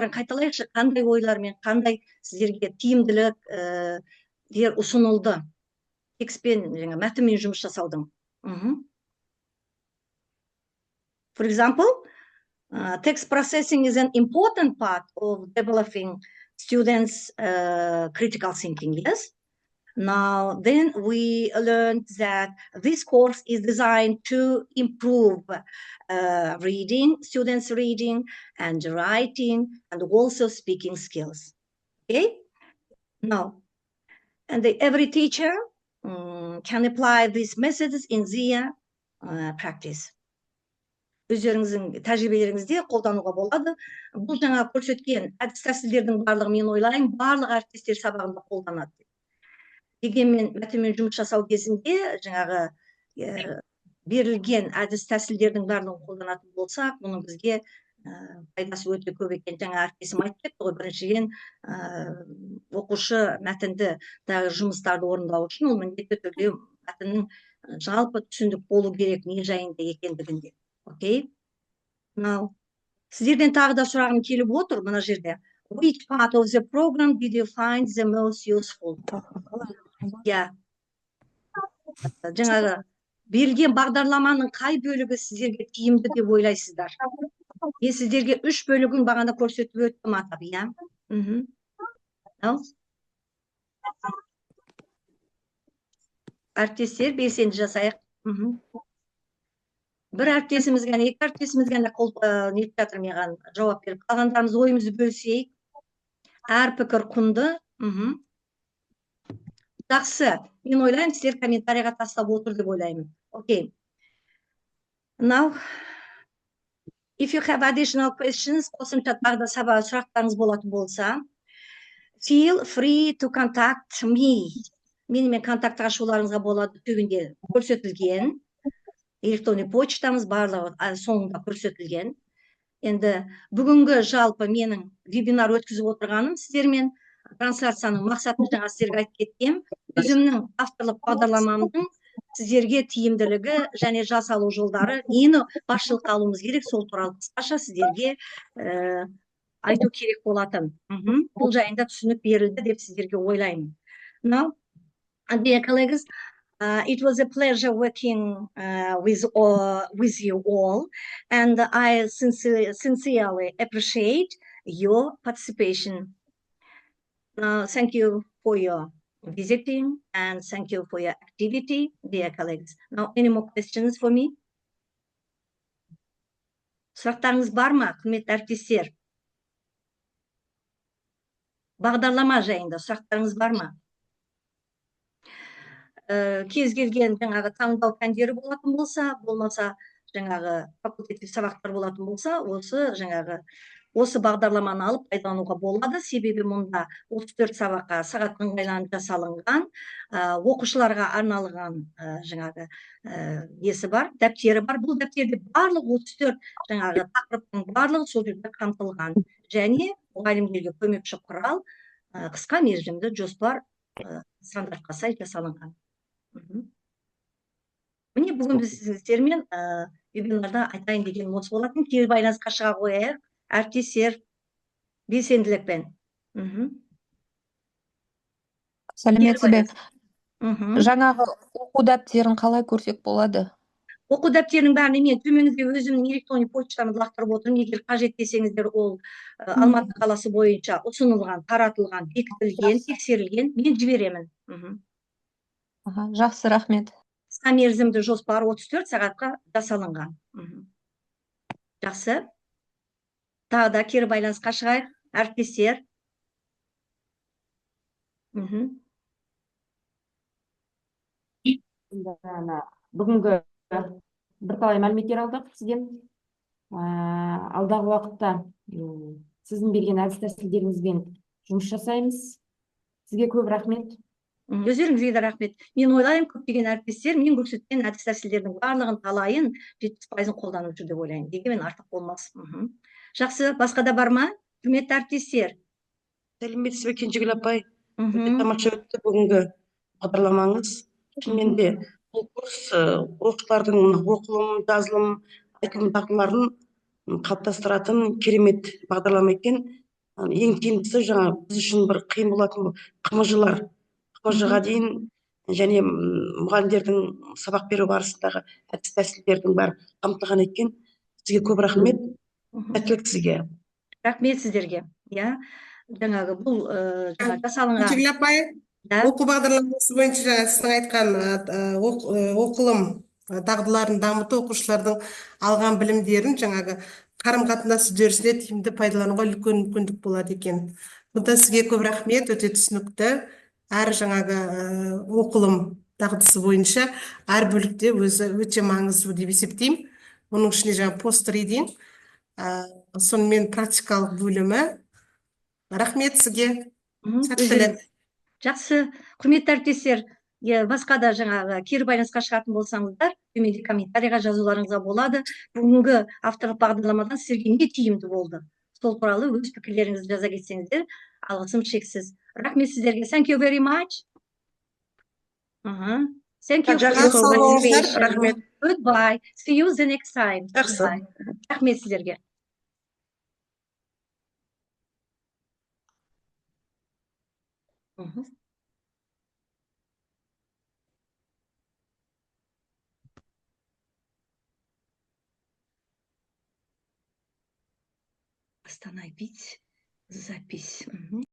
ойларын қайталайықшы, қандай ойлармен, қандай сіздерге тиімділік ұсынылды текстпен, мәтінмен жұмыс жасаудың. For example, text processing is an important part of developing students' critical thinking, yes? Now, then we learned that this course is designed to improve students' reading and writing, and also speaking skills. Okay? Now, and every teacher can apply these methods in their practice. Өздеріңіздің тәжірибелеріңізде қолдануға болады. Бұл жаңа көрсеткен әдіс тәсілдердің барлығы, мен ойлаймын, барлық әріптестер сабағында қолданады. Дегенмен мәтінмен жұмыс жасау кезінде жаңағы берілген әдіс тәсілдердің барлығын қолданатын болсақ, бұның бізге пайдасы өте көп екен. Жаңа әріптесім айтып кетті ғой, біріншіден оқушы мәтінді дағы жұмыстарды орындау үшін ол міндетті түрде мәтіннің жалпы түсіндік болу керек не жайында екендігінде. Окей? Now, сіздерден тағы да сұрағым келіп отыр мына жерде. Which part of the program did you find the most useful? Жаңағы берілген бағдарламаның қай бөлігі сіздерге тиімді деп ойлайсыздар? Мен сіздерге 3 бөлігін бағана көрсетіп өттім атап, иә? Әріптестер, белсенді жасайық. Бір әріптесіміз ғана, екі әріптесіміз ғана нетіп жатыр маған жауап беріп, қалғандарымыз ойымызды бөлісейік. Әр пікір құнды. Жақсы, мен ойлаймын, сіздер комментарийға тастап отыр деп ойлаймын. Окей. Now, if you have additional questions, қосымша тағы да сұрақтарыңыз болатын болса, feel free to contact me. Менімен контактқа шығуларыңызға болады, төбінде көрсетілген. Электронный почтамыз барлығы соңында көрсетілген. Енді бүгінгі жалпы менің вебинар өткізіп отырғаным сіздермен трансляцияның мақсатын жаңа сіздерге айтып кеттім. Өзімнің авторлық бағдарламамның сіздерге тиімділігі және жасалу жолдары, нені басшылыққа алуымыз керек, сол туралы қысқаша сіздерге айту керек болатын. Бұл жайында түсінік берілді деп сіздерге ойлаймын. Now, dear colleagues, it was a pleasure working with you all, and I sincerely appreciate your participation. Thank you for your visiting, and thank you for your activity, dear colleagues. Now, any more questions for me? Сұрақтарыңыз бар ма, құрметті әріптестер? Бағдарлама жайында сұрақтарыңыз бар ма? Кез келген жаңағы таңдау пәндері болатын болса, болмаса жаңағы факультатив сабақтар болатын болса, осы бағдарламаны алып пайдалануға болады. Себебі мұнда 34 сабаққа сағат ыңғайланып жасалынған, оқушыларға арналған жаңағы несі бар, дәптері бар. Бұл дәптерде барлық 34 жаңағы тақырыптың барлығы сол жерде қамтылған. Және мұғалімдерге көмекші құрал, қысқа мерзімді жоспар стандартқа сай жасалынған. Міне бүгін біз сіздермен вебинарда айтайын деген осы болатын. Кері байланысқа шыға қояйық, әріптестер, белсенділікпен. Сәлеметсіз бе? Жаңағы оқу дәптерін қалай көрсек болады? Оқу дәптерінің бәрін мен төменізде өзімнің электронный почтамды лақтырып отырмын. Егер қажет десеңіздер, ол Алматы қаласы бойынша ұсынылған, таратылған, бекітілген, тексерілген, мен жіберемін. Жақсы, рахмет. Қысқа мерзімді жоспар 34 сағатқа жасалынған. Жақсы. Тағы да кері байланысқа шығайық, әріптестер. Бүгінгі бірталай мәліметтер алдық сізден. Алдағы уақытта сіздің берген әдіс тәсілдеріңізбен жұмыс жасаймыз. Сізге көп рахмет. Өздеріңізге де рахмет. Мен ойлаймын, көптеген әріптестер мен көрсеткен әдіс тәсілдердің барлығын талайын 70% қолданып жүр деп ойлаймын. Дегенмен артық болмас. Жақсы, басқа да бар ма? Құрметті әріптестер. Сәлеметсіз бе, Кенжегүл апай? Тамаша өтті бүгінгі бағдарламаңыз. Шынымен де бұл курс оқушылардың оқылым, жазылым, айтылым дағдыларын қалыптастыратын керемет бағдарлама екен. ең тиімдісі жаңа біз үшін бір қиын болатын қмж-лар. қмж-ға дейін және мұғалімдердің сабақ беру барысындағы әдіс тәсілдердің бәрі қамтылған екен. Сізге көп рахмет. Сәттілік сізге. Рахмет сіздерге. Иә, жаңағы бұл жаңа жасалынған. Күнтегүл апай, Да. оқу бағдарламасы бойынша жаңа сіздің айтқан оқылым дағдыларын дамыту, оқушылардың алған білімдерін жаңағы қарым-қатынас үдерісіне тиімді пайдалануға үлкен мүмкіндік болады екен. Бұнда сізге көп рахмет, өте түсінікті. Әр жаңағы оқылым дағдысы бойынша әр бөлікте өзі өте маңызды деп есептеймін. Оның ішінде жаңа пост-ридинг, сонымен практикалық бөлімі. Рахмет сізге. Сәттілік. Жақсы, құрметті әріптестер, басқа да жаңағы кері байланысқа шығатын болсаңыздар, төменде комментарийға жазуларыңызға болады. Бүгінгі авторлық бағдарламадан сіздерге не тиімді болды? Сол туралы өз пікірлеріңізді жаза кетсеңіздер, алғысым шексіз. Рахмет сіздерге. Thank you very much. Thank you for Жақсы, your сау болыңыздар. participation. Рахмет. Goodbye. See you the next time. Жақсы. Goodbye. Рахмет сіздерге. Остановить запись.